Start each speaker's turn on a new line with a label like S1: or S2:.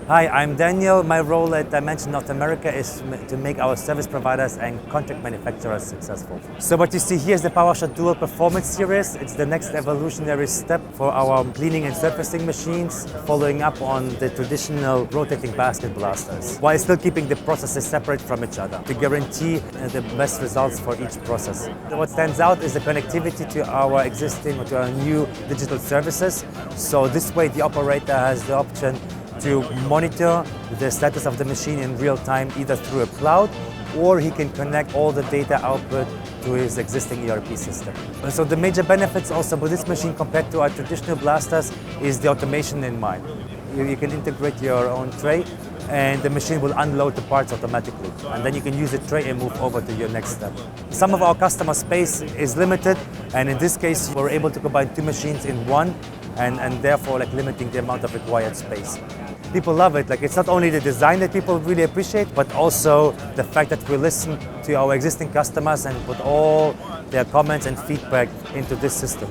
S1: Hi, I'm Daniel. My role at DyeMansion North America is to make our service providers and contract manufacturers successful. So what you see here is the Powershot DUAL Performance series. It's the next evolutionary step for our cleaning and surfacing machines, following up on the traditional rotating basket blasters, while still keeping the processes separate from each other to guarantee the best results for each process. What stands out is the connectivity to our existing or to our new digital services. So this way the operator has the option to monitor the status of the machine in real time, either through a cloud, or he can connect all the data output to his existing ERP system. And so the major benefits also with this machine compared to our traditional blasters is the automation in mind. You can integrate your own tray and the machine will unload the parts automatically. And then you can use the tray and move over to your next step. Some of our customer space is limited, and in this case, we're able to combine two machines in one, and therefore limiting the amount of required space. People love it. It's not only the design that people really appreciate, but also the fact that we listen to our existing customers and put all their comments and feedback into this system.